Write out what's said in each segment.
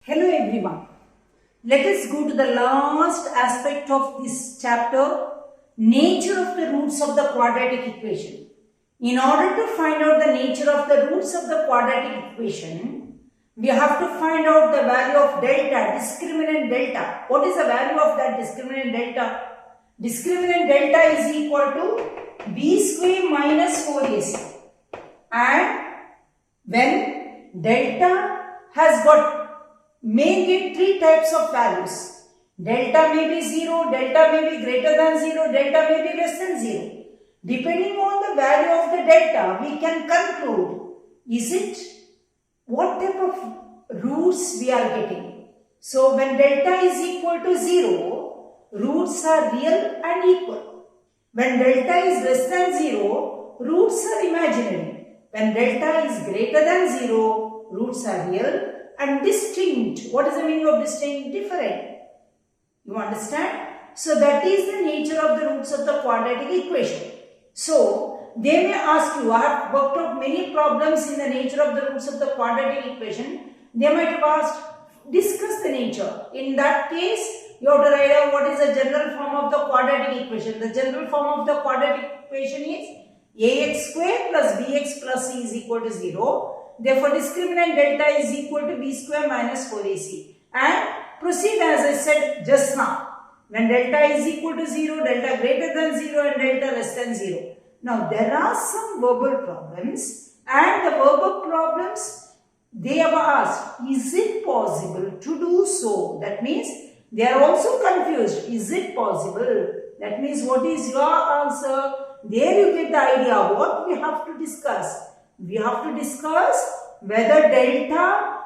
Hello everyone. Let us go to the last aspect of this chapter, nature of the roots of the quadratic equation. In order to find out the nature of the roots of the quadratic equation, we have to find out the value of delta, discriminant delta. What is the value of that discriminant delta? Discriminant delta is equal to b square minus 4ac. And when delta has got may get three types of values. Delta may be 0, delta may be greater than 0, delta may be less than 0. Depending on the value of the delta, we can conclude, is it what type of roots we are getting. So when delta is equal to 0, roots are real and equal. When delta is less than 0, roots are imaginary. When delta is greater than 0, roots are real and distinct. What is the meaning of distinct? Different. You understand? So that is the nature of the roots of the quadratic equation. So they may ask you, I have worked out many problems in the nature of the roots of the quadratic equation. They might have asked, discuss the nature. In that case, you have to write out what is the general form of the quadratic equation. The general form of the quadratic equation is ax square plus bx plus c is equal to 0. Therefore, discriminant delta is equal to b square minus 4ac. And proceed as I said just now. When delta is equal to 0, delta greater than 0 and delta less than 0. Now, there are some verbal problems, and the verbal problems, they have asked, is it possible to do so? That means, they are also confused. Is it possible? That means, what is your answer? There you get the idea what we have to discuss. We have to discuss whether delta,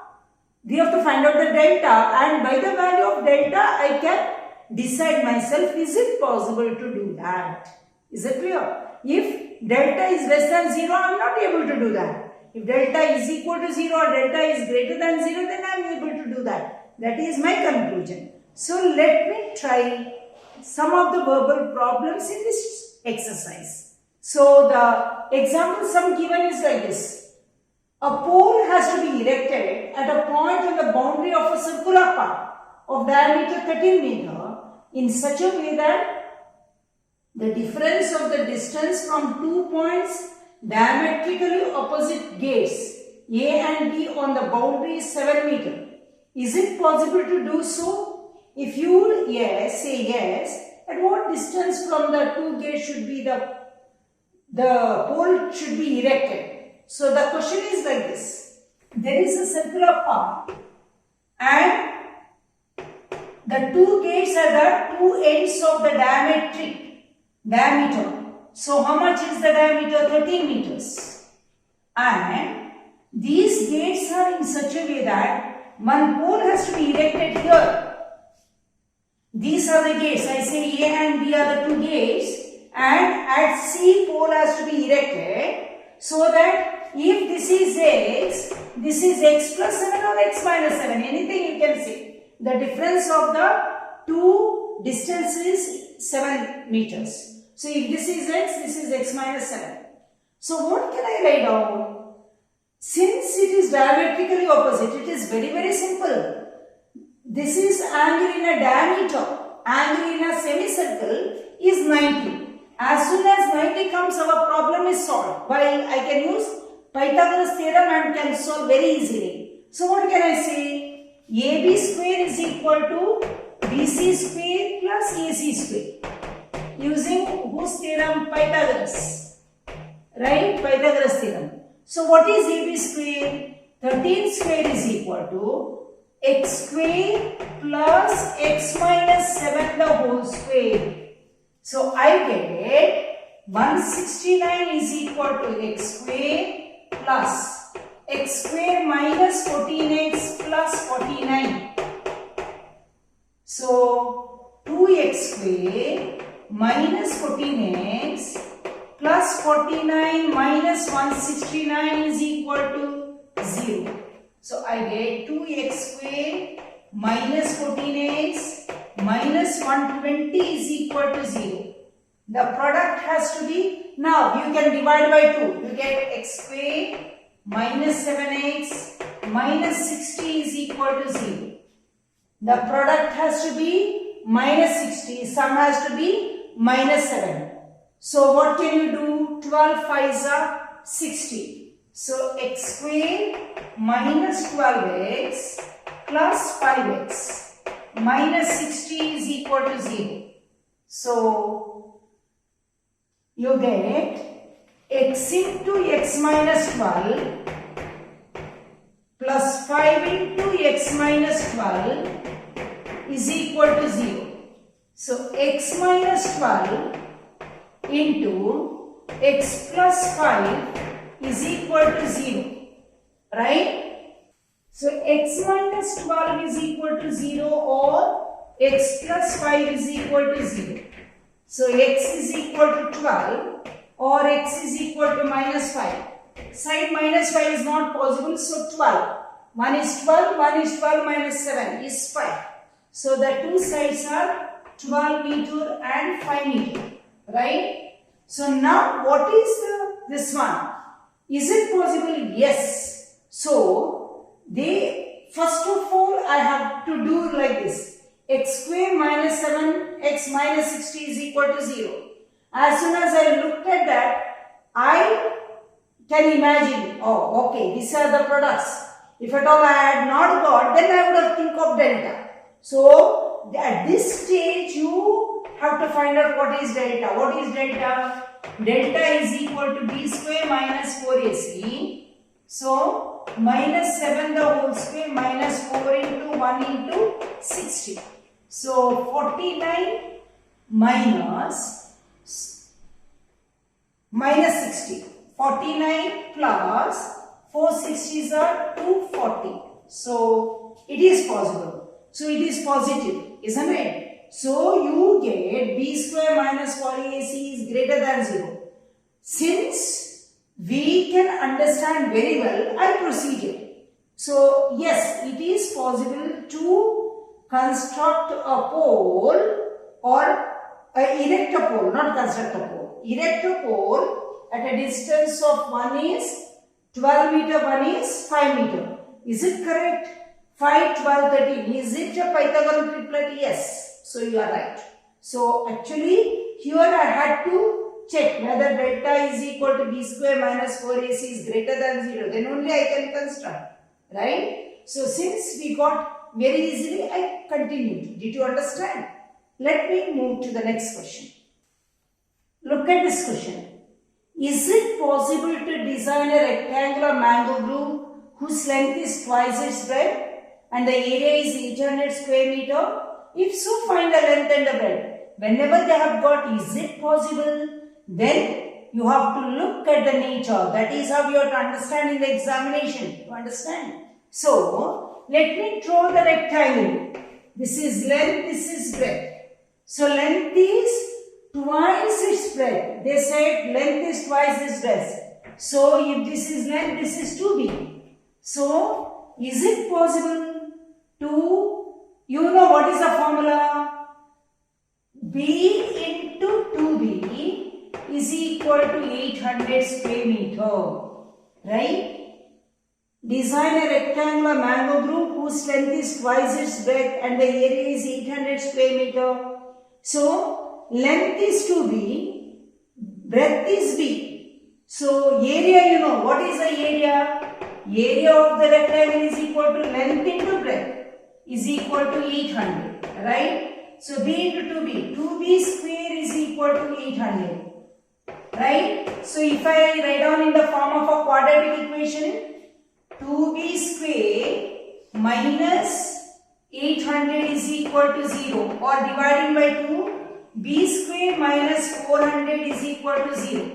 we have to find out the delta, and by the value of delta, I can decide myself, is it possible to do that? Is it clear? If delta is less than 0, I am not able to do that. If delta is equal to 0 or delta is greater than 0, then I am able to do that. That is my conclusion. So, let me try some of the verbal problems in this exercise. So, the example sum given is like this. A pole has to be erected at a point on the boundary of a circular path of diameter 13 meter in such a way that the difference of the distance from 2 points diametrically opposite gates A and B on the boundary is 7 meter. Is it possible to do so? If you say yes, at what distance from the two gates should be the pole should be erected? So the question is like this. There is a circular path and the two gates are the two ends of the diameter. So how much is the diameter? 13 meters. And these gates are in such a way that one pole has to be erected here. These are the gates. I say A and B are the two gates. And at C, pole has to be erected so that if this is x plus 7 or x minus 7, anything you can say. The difference of the two distances is 7 meters. So if this is x minus 7. So what can I write down? Since it is diametrically opposite, it is very, very simple. This is angle in a diameter. Angle in a semicircle is 90. As soon as 90 comes, our problem is solved. Why? I can use Pythagoras theorem and can solve very easily. So what can I say? AB square is equal to BC square plus AC square. Using whose theorem? Pythagoras. Right? Pythagoras theorem. So what is AB square? 13 square is equal to x square plus x minus 7 the whole square. So I get 169 is equal to x square plus x square minus 14x plus 49. So 2x square minus 14x plus 49 minus 169 is equal to 0. So I get 2x square minus 14x minus 120 is equal to 0. The product has to be, now you can divide by 2. You get x square minus 7x minus 60 is equal to 0. The product has to be minus 60. Sum has to be minus 7. So what can you do? 12 5s are 60. So x square minus 12x plus 5x minus 60 is equal to 0. So you get x into x minus 12 plus 5 into x minus 12 is equal to 0. So x minus 12 into x plus 5 is equal to 0. Right? So x minus 12 is equal to 0 or x plus 5 is equal to 0. So x is equal to 12 or x is equal to minus 5. Side minus 5 is not possible, so 12. 1 is 12, 1 is 12 minus 7 is 5. So the two sides are 12 meter and 5 meter. Right? So now what is this one? Is it possible? Yes. So they, first of all, I have to do like this. X square minus 7, x minus 60 is equal to 0. As soon as I looked at that, I can imagine, oh, okay, these are the products. If at all I had not got, then I would have think of delta. So at this stage, you have to find out what is delta. What is delta? Delta is equal to b square minus 4ac. So minus 7 the whole square minus 4 into 1 into 60. So 49 minus 60. 49 plus 460s are 240. So it is possible. So it is positive, isn't it? So you get b square minus 40ac is greater than 0. Since we can understand very well, I proceeded. So yes, it is possible to construct a pole or erect a pole, not construct a pole. Erect a pole at a distance of 1 is 12 meter, 1 is 5 meter. Is it correct? 5, 12, 13. Is it a Pythagorean triplet? Yes. So you are right. So actually here I had to check whether delta is equal to b square minus 4ac is greater than 0. Then only I can construct. Right? So since we got very easily, I continued. Did you understand? Let me move to the next question. Look at this question. Is it possible to design a rectangular mango group whose length is twice its breadth and the area is 800 square meter? If so, find the length and the breadth. Whenever they have got is it possible, then you have to look at the nature. That is how you have to understand in the examination. You understand? So, let me draw the rectangle. This is length, this is breadth. So, length is twice its breadth. They said length is twice its breadth. So, if this is length, this is 2b. So, is it possible to, you know what is the formula? B into 2b is equal to 800 square meter. Right? Design a rectangular mango group whose length is twice its breadth and the area is 800 square meter. So, length is 2b, breadth is b. So, area, you know, what is the area? Area of the rectangle is equal to length into breadth is equal to 800, right? So, b into 2b, 2b square is equal to 800, right? So, if I write down in the form of a quadratic equation, 2b square minus 800 is equal to 0 or dividing by 2, b square minus 400 is equal to 0,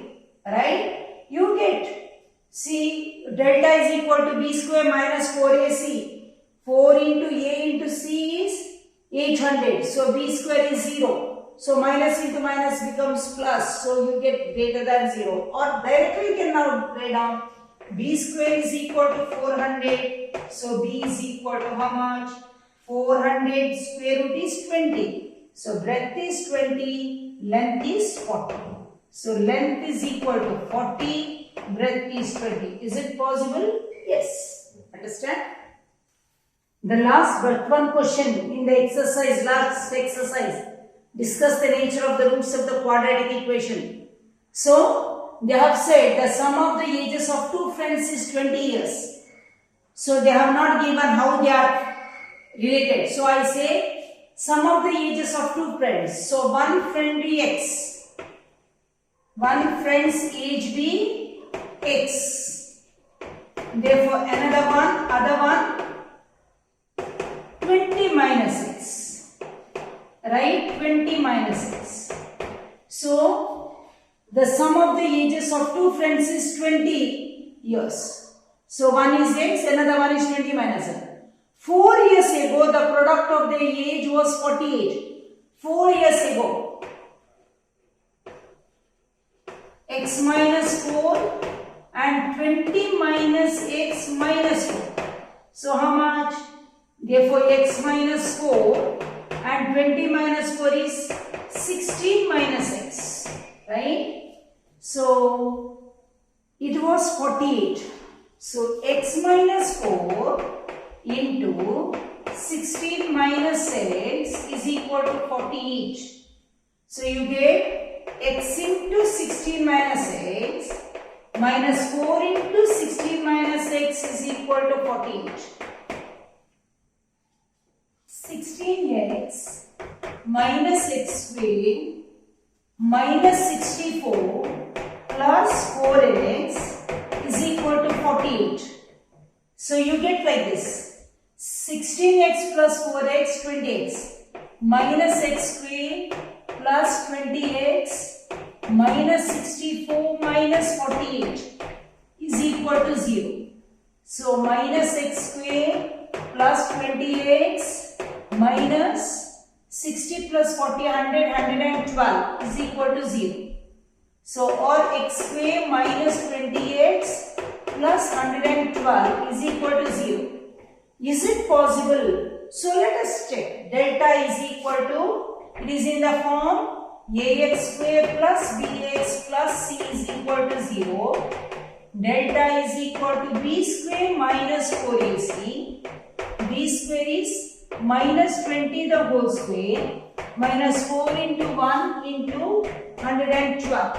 right? You get, see, delta is equal to b square minus 4ac. 4 into a into c is 800. So, b square is 0. So, minus into minus becomes plus. So, you get greater than 0. Or directly you can now write down b square is equal to 400. So, b is equal to how much? 400 square root is 20. So, breadth is 20, length is 40. So, length is equal to 40, breadth is 20. Is it possible? Yes. Understand? The last but one question in the exercise, last exercise, discuss the nature of the roots of the quadratic equation. So, they have said the sum of the ages of two friends is 20 years. So, they have not given how they are related. So, I say sum of the ages of two friends. So, one friend be X. One friend's age be X. Therefore, another one, other one, 20 minus X. Right? 20 minus X. So, the sum of the ages of two friends is 20 years. So, one is X, another one is 20 minus X. 4 years ago, the product of their age was 48. 4 years ago. X minus 4 and 20 minus X minus 4. So, how much? Therefore, X minus 4 and 20 minus 4 is 16 minus X. Right? So, it was 48. So, X minus 4 into 16 minus X is equal to 48. So, you get X into 16 minus X minus 4 into 16 minus X is equal to 48. 16x minus X square minus 64 plus 4x is equal to 48. So, you get like this. 16x plus 4x, 20x, minus x square plus 20x minus 64 minus 48 is equal to 0. So, minus x square plus 20x minus 60 plus 40, 100, 112 is equal to 0. So, or x square minus 20x plus 112 is equal to 0. Is it possible? So, let us check. Delta is equal to, it is in the form ax square plus bx plus c is equal to 0. Delta is equal to b square minus 4ac. B square is minus 20 the whole square minus 4 into 1 into 112.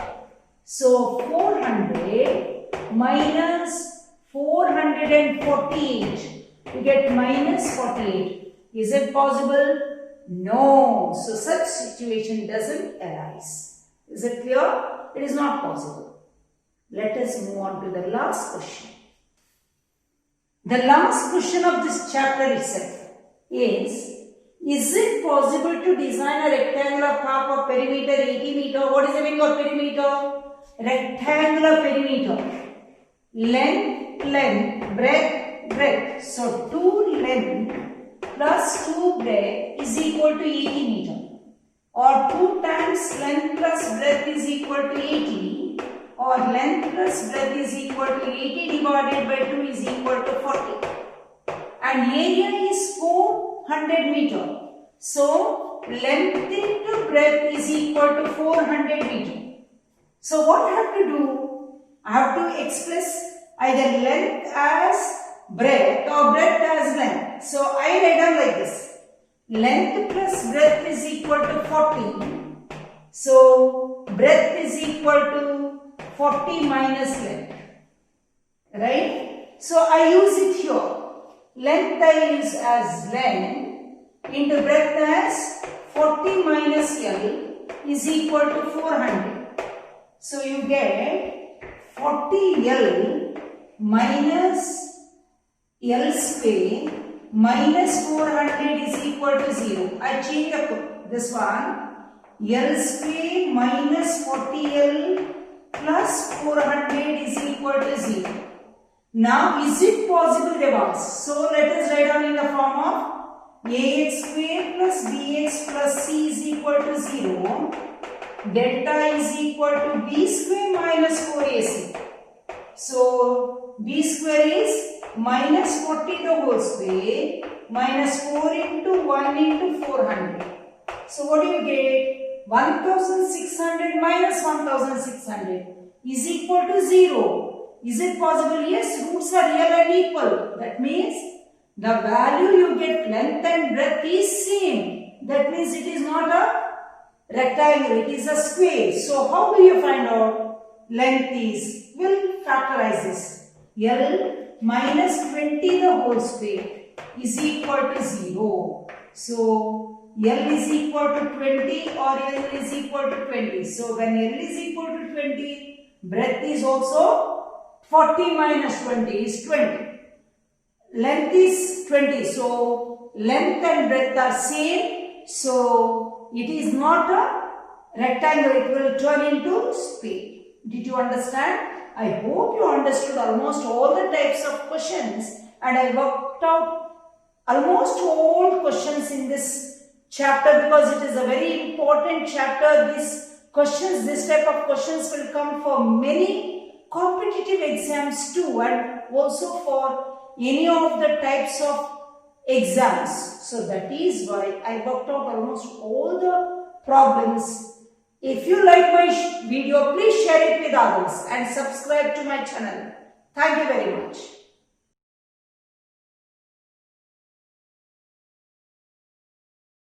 So, 400 minus 448. You get minus 48. Is it possible? No. So, such situation doesn't arise. Is it clear? It is not possible. Let us move on to the last question. The last question of this chapter itself is it possible to design a rectangular path of perimeter 80 meter? What is the meaning of perimeter? Rectangular perimeter. Length, breadth. So, 2 length plus 2 breadth is equal to 80 meter. Or 2 times length plus breadth is equal to 80. Or length plus breadth is equal to 80 divided by 2 is equal to 40. And area is 400 meter. So, length into breadth is equal to 400 meter. So, what I have to do? I have to express either length as breadth or breadth as length. So, I write down like this. Length plus breadth is equal to 40. So, breadth is equal to 40 minus length. Right? So, I use it here. Length I use as length into breadth as 40 minus L is equal to 400. So, you get 40L minus L square minus 400 is equal to 0. I change this one. L square minus 40L plus 400 is equal to 0. Now, is it possible, they've asked. So, let us write down in the form of ax square plus bx plus c is equal to 0. Delta is equal to b square minus 4ac. So, b square is minus 40 the whole square minus 4 into 1 into 400. So, what do you get? 1600 minus 1600 is equal to 0. Is it possible? Yes, roots are real and equal. That means the value you get length and breadth is same. That means it is not a rectangle, it is a square. So how do you find out length is? We'll factorize this. L minus 20 the whole square is equal to 0. So L is equal to 20 or L is equal to 20. So when L is equal to 20, breadth is also 40 minus 20 is 20. Length is 20. So length and breadth are same. So it is not a rectangle. It will turn into square. Did you understand? I hope you understood almost all the types of questions, and I worked out almost all questions in this chapter because it is a very important chapter. This type of questions will come for many competitive exams too, and also for any of the types of exams. So that is why I worked out almost all the problems. If you like my video, please share it with others and subscribe to my channel. Thank you very much.